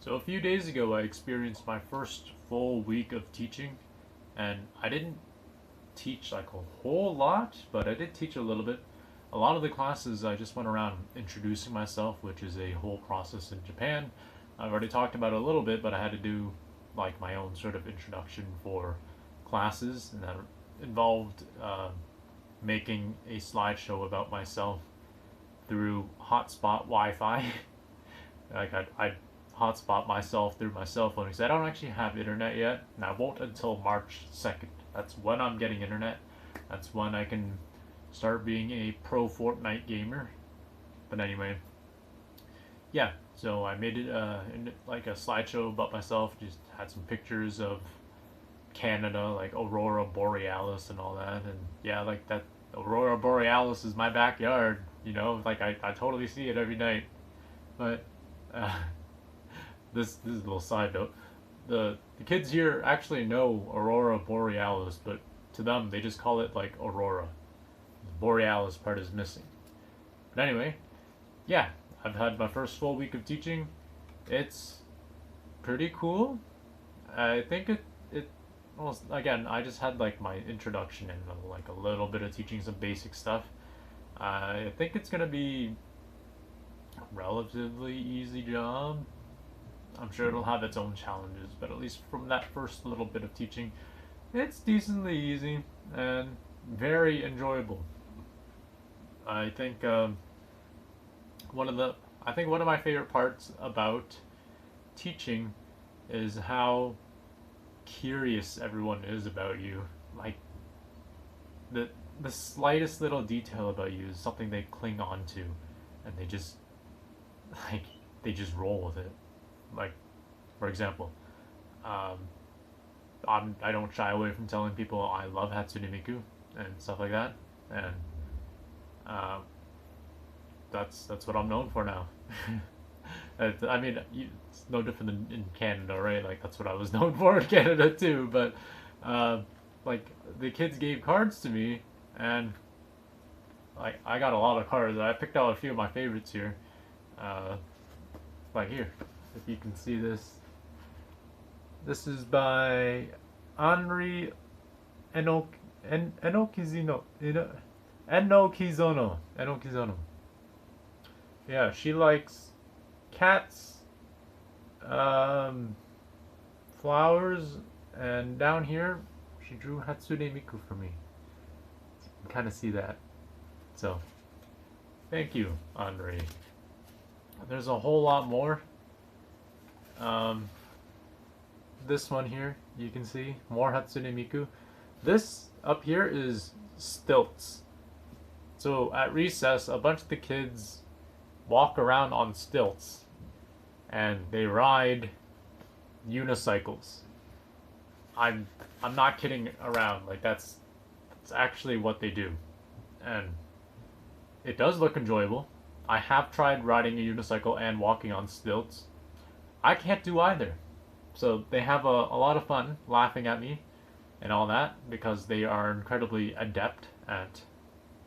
So a few days ago, I experienced my first full week of teaching, and I didn't teach like a whole lot, but I did teach a little bit. A lot of the classes, I just went around introducing myself, which is a whole process in Japan. I've already talked about it a little bit, but I had to do like my own sort of introduction for classes, and that involved making a slideshow about myself through hotspot Wi-Fi. I'd hotspot myself through my cell phone because I don't actually have internet yet, and I won't until March 2nd. That's when I'm getting internet. That's when I can start being a pro Fortnite gamer. But anyway, yeah. So I made it like a slideshow about myself. Just had some pictures of Canada, like Aurora Borealis and all that, and yeah, like that Aurora Borealis is my backyard. Like I totally see it every night. But uh, this is a little side note. The kids here actually know Aurora Borealis, but to them they just call it like Aurora. The Borealis part is missing. But anyway, yeah, I've had my first full week of teaching. It's pretty cool. I think it well, again, I just had like my introduction and like a little bit of teaching some basic stuff. I think it's gonna be a relatively easy job. I'm sure it'll have its own challenges, but at least from that first little bit of teaching, it's decently easy and very enjoyable. I think one of the I think one of my favorite parts about teaching is how curious everyone is about you. Like the the slightest little detail about you is something they cling on to, and like they just roll with it. Like, for example, um, I don't shy away from telling people I love Hatsune Miku and stuff like that, and uh, that's what I'm known for now. I mean, it's no different than in Canada, right? Like that's what I was known for in Canada too. But uh, like the kids gave cards to me, and like I got a lot of cards. I picked out a few of my favorites here. Uh, like here, if you can see this. This is by Henri Eno, Enokizino. Enokizono. Yeah, she likes cats, um, flowers, and down here she drew Hatsune Miku for me. You can kind of see that. So, thank you, Henri. There's a whole lot more. Um, this one here, you can see more Hatsune Miku. This up here is stilts. So at recess, a bunch of the kids walk around on stilts and they ride unicycles. I'm I'm not kidding around. Like that's actually what they do, and it does look enjoyable. I have tried riding a unicycle and walking on stilts. I can't do either. So they have a lot of fun laughing at me and all that because they are incredibly adept at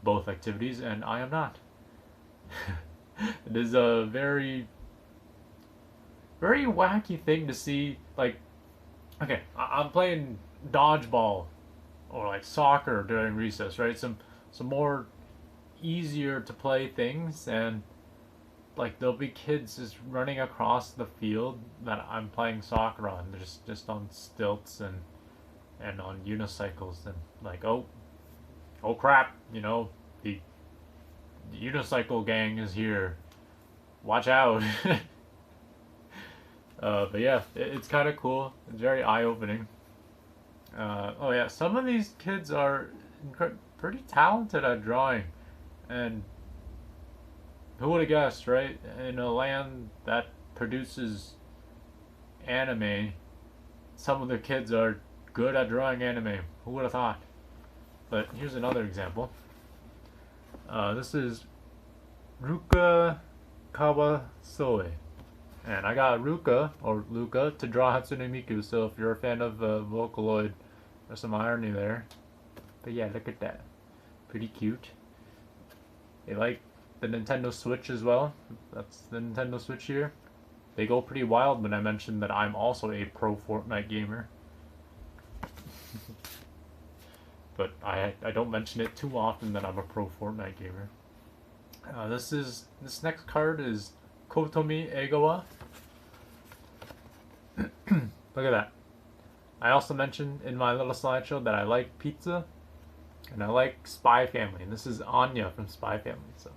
both activities and I am not. It is a very wacky thing to see. Like, okay, I'm playing dodgeball or like soccer during recess, right? Some more easier to play things, and like there'll be kids just running across the field that I'm playing soccer on. They're just on stilts and on unicycles, and like oh crap, the unicycle gang is here. Watch out. But yeah, it's kind of cool. It's very eye opening. Oh yeah, some of these kids are pretty talented at drawing, and who would have guessed, right? In a land that produces anime, some of the kids are good at drawing anime. Who would have thought? But here's another example. This is Ruka Kawasoe. And I got Ruka, or Luca, to draw Hatsune Miku, so if you're a fan of Vocaloid, there's some irony there. But yeah, look at that. Pretty cute. They like the Nintendo Switch as well. That's the Nintendo Switch here. they go pretty wild when I mention that I'm also a pro Fortnite gamer. But I don't mention it too often that I'm a pro Fortnite gamer. This next card is Kotomi Egawa. Look at that. I also mentioned in my little slideshow that I like pizza and I like Spy Family. And this is Anya from Spy Family. So,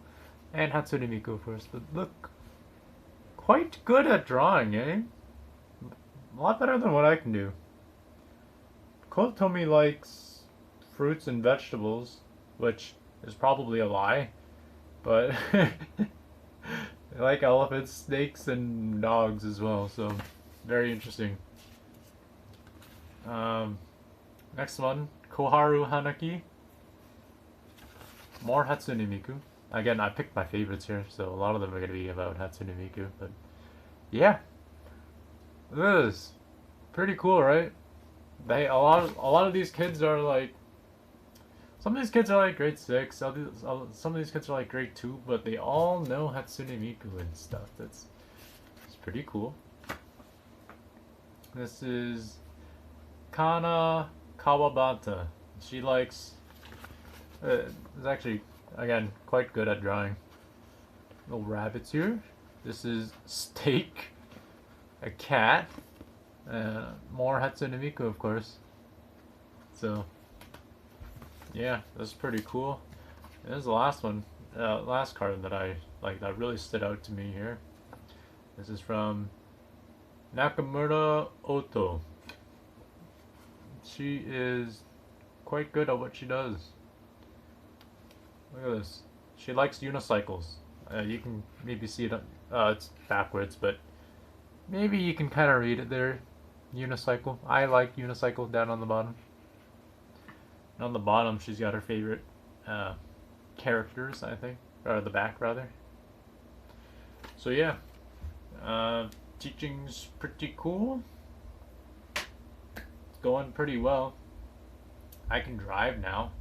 and Hatsune Miku, of course. But look, quite good at drawing, eh? A lot better than what I can do. Kotomi likes fruits and vegetables, which is probably a lie. But they like elephants, snakes, and dogs as well. So, very interesting. Next one, Koharu Hanaki. More Hatsune Miku. Again, I picked my favorites here, so a lot of them are going to be about Hatsune Miku. But yeah, look at this. Pretty cool, right? A lot of these kids are like. Some of these kids are like grade 6. Some of these kids are like grade 2, but they all know Hatsune Miku and stuff. It's pretty cool. This is Kana Kawabata. She likes. Is actually, again, quite good at drawing. Little rabbits here. This is Steak, a cat, more Hatsune Miku, of course. So, yeah, that's pretty cool. And this is the last one, last card that I like that really stood out to me here. This is from Nakamura Oto. She is quite good at what she does. Look at this. She likes unicycles. You can maybe see it. It's backwards, but maybe you can kind of read it there. Unicycle. I like unicycle down on the bottom. And on the bottom, she's got her favorite characters, I think, or the back rather. So yeah, teaching's pretty cool. It's going pretty well. I can drive now.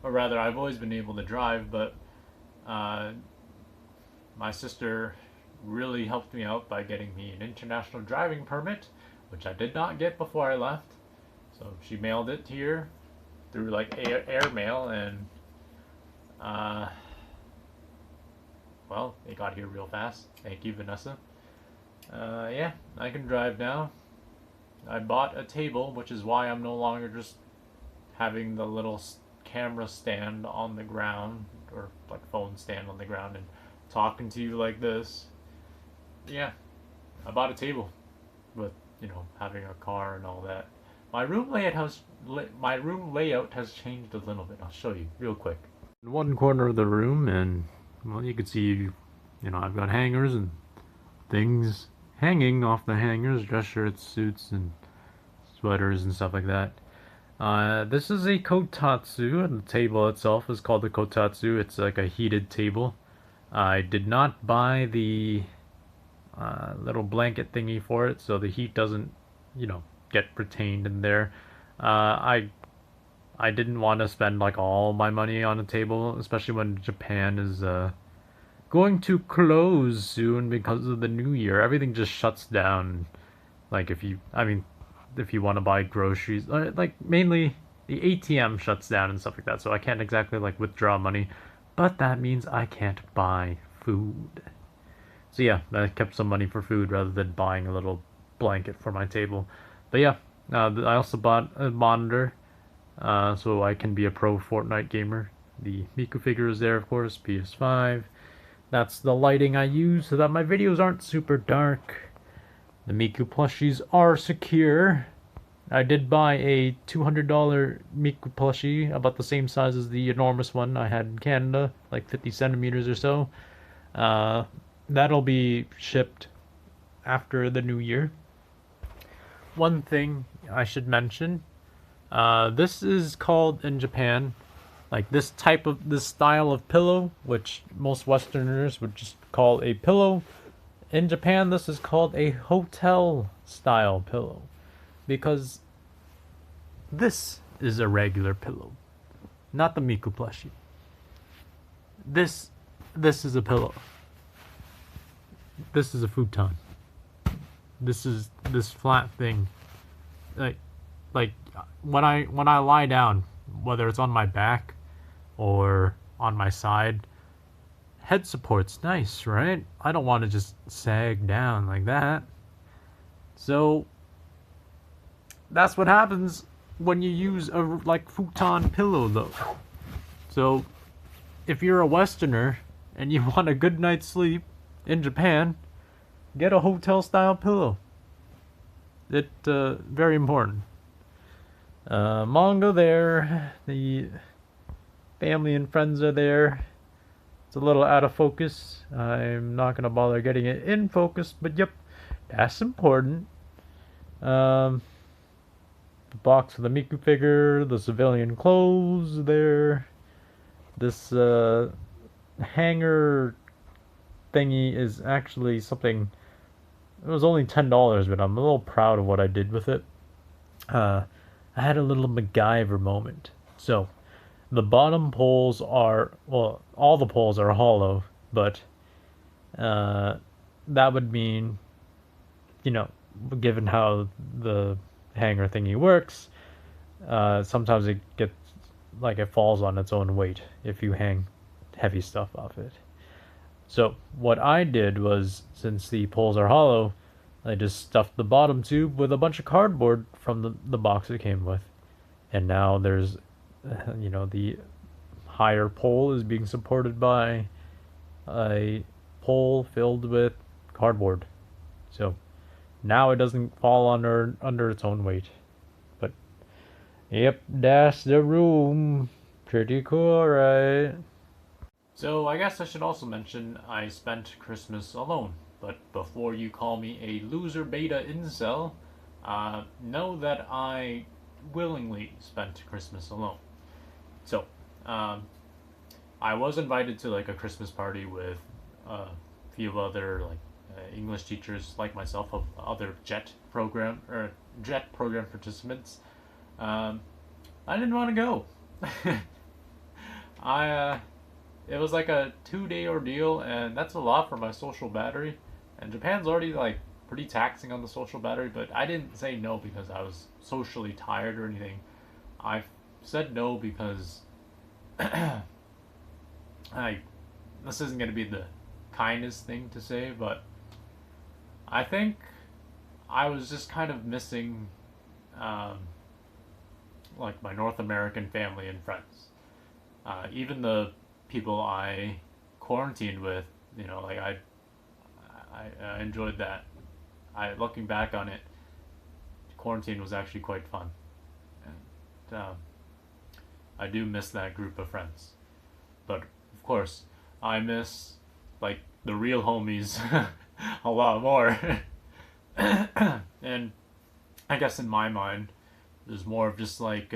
Or rather, I've always been able to drive, but my sister really helped me out by getting me an international driving permit, which I did not get before I left. So she mailed it here through like air mail, and well, it got here real fast. Thank you, Vanessa. Yeah, I can drive now. I bought a table, which is why I'm no longer just having the little camera stand on the ground, or like phone stand on the ground, and talking to you like this. Yeah, I bought a table with, you know, having a car and all that. My room layout has changed a little bit. I'll show you real quick. In one corner of the room, and well, you can see, you know, I've got hangers and things hanging off the hangers, dress shirts, suits, and sweaters and stuff like that. This is a kotatsu, and the table itself is called the kotatsu. It's like a heated table. I did not buy the little blanket thingy for it, so the heat doesn't, you know, get retained in there. I didn't want to spend like all my money on a table, especially when Japan is going to close soon because of the new year. Everything just shuts down. Like if you want to buy groceries, like mainly the ATM shuts down and stuff like that, so I can't exactly like withdraw money, but that means I can't buy food. So yeah, I kept some money for food rather than buying a little blanket for my table. But yeah, I also bought a monitor, so I can be a pro Fortnite gamer. The Miku figure is there, of course, PS5. That's the lighting I use so that my videos aren't super dark. The Miku plushies are secure. I did buy a $200 Miku plushie, about the same size as the enormous one I had in Canada, like 50 centimeters or so. That'll be shipped after the new year. One thing I should mention, this is called in Japan, like this style of pillow, which most Westerners would just call a pillow. In Japan, this is called a hotel style pillow, because this is a regular pillow, not the Miku plushie. This is a pillow. This is a futon. this flat thing. Like like when I lie down, whether it's on my back or on my side, head support's nice, right? I don't want to just sag down like that. So that's what happens when you use a like futon pillow though. So if you're a Westerner and you want a good night's sleep in Japan, get a hotel style pillow. It very important. Manga there. The family and friends are there. It's a little out of focus. I'm not gonna bother getting it in focus, but yep, that's important. The box for the Miku figure, the civilian clothes there. This hanger thingy is actually something. It was only $10, but I'm a little proud of what I did with it. I had a little MacGyver moment. So, the bottom poles are, well, all the poles are hollow, but that would mean, you know, given how the hanger thingy works, sometimes it gets like it falls on its own weight if you hang heavy stuff off it. So what I did was, since the poles are hollow, I just stuffed the bottom tube with a bunch of cardboard from the box it came with. And now there's, the higher pole is being supported by a pole filled with cardboard. So now it doesn't fall under its own weight. But yep, that's the room. Pretty cool, right? So I guess I should also mention I spent Christmas alone. But before you call me a loser beta incel, know that I willingly spent Christmas alone. So, I was invited to like a Christmas party with a few other like English teachers like myself of other JET program participants. I didn't want to go. It was like a 2-day ordeal, and that's a lot for my social battery. And Japan's already like pretty taxing on the social battery, but I didn't say no because I was socially tired or anything. I said no because this isn't going to be the kindest thing to say, but I think I was just kind of missing like my North American family and friends. Even the people I quarantined with, like I enjoyed that. Looking back on it, quarantine was actually quite fun, and I do miss that group of friends. But of course, I miss like the real homies a lot more. And I guess in my mind, there's more of just like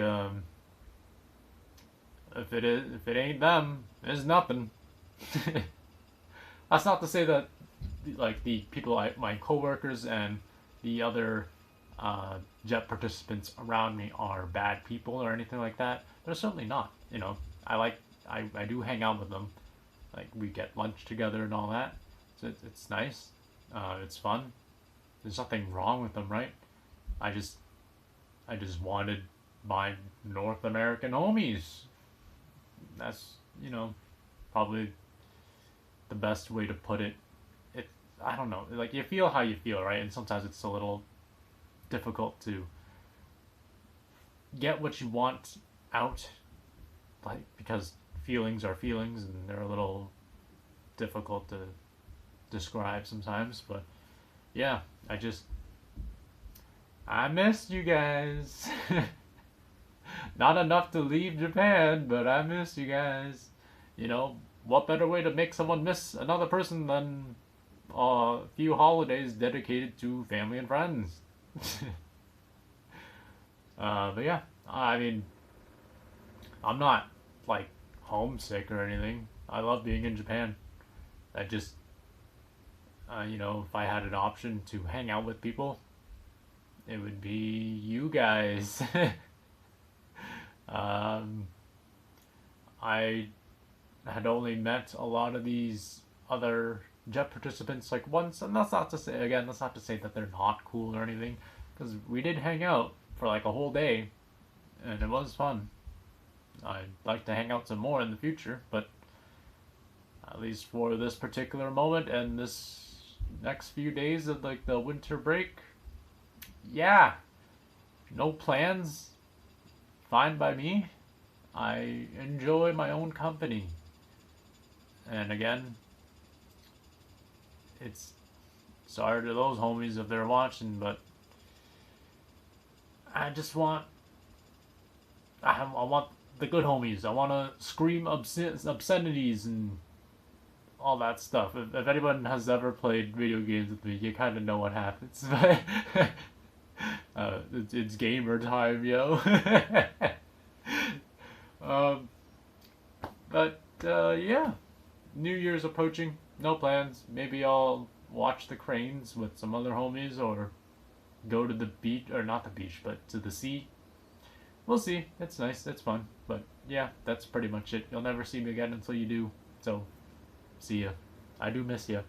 if it ain't them, it's nothing. That's not to say that like the people my coworkers and the other jet participants around me are bad people or anything like that. They're certainly not. I do hang out with them. Like we get lunch together and all that. So it's nice. It's fun. There's nothing wrong with them, right? I just wanted my North American homies. That's probably the best way to put it. I don't know. Like you feel how you feel, right? And sometimes it's a little difficult to get what you want out, like because feelings are feelings and they're a little difficult to describe sometimes. But yeah, I missed you guys. Not enough to leave Japan, but I miss you guys. What better way to make someone miss another person than a few holidays dedicated to family and friends? But yeah, I mean, I'm not like homesick or anything. I love being in Japan. I just, if I had an option to hang out with people, it would be you guys. I had only met a lot of these other jet participants like once, and that's not to say, again, that's not to say that they're not cool or anything, because we did hang out for like a whole day, and it was fun. I'd like to hang out some more in the future, but at least for this particular moment and this next few days of like the winter break, yeah, no plans, fine by me. I enjoy my own company. And again, it's sorry to those homies if they're watching, but I just want I want the good homies. I want to scream obscenities and all that stuff. If anyone has ever played video games with me, you kind of know what happens. It's gamer time, yo. um, but yeah, New Year's approaching. No plans. Maybe I'll watch the cranes with some other homies, or go to the beach, or not the beach, but to the sea. We'll see. It's nice. It's fun. But yeah, that's pretty much it. You'll never see me again until you do. So, see ya. I do miss ya.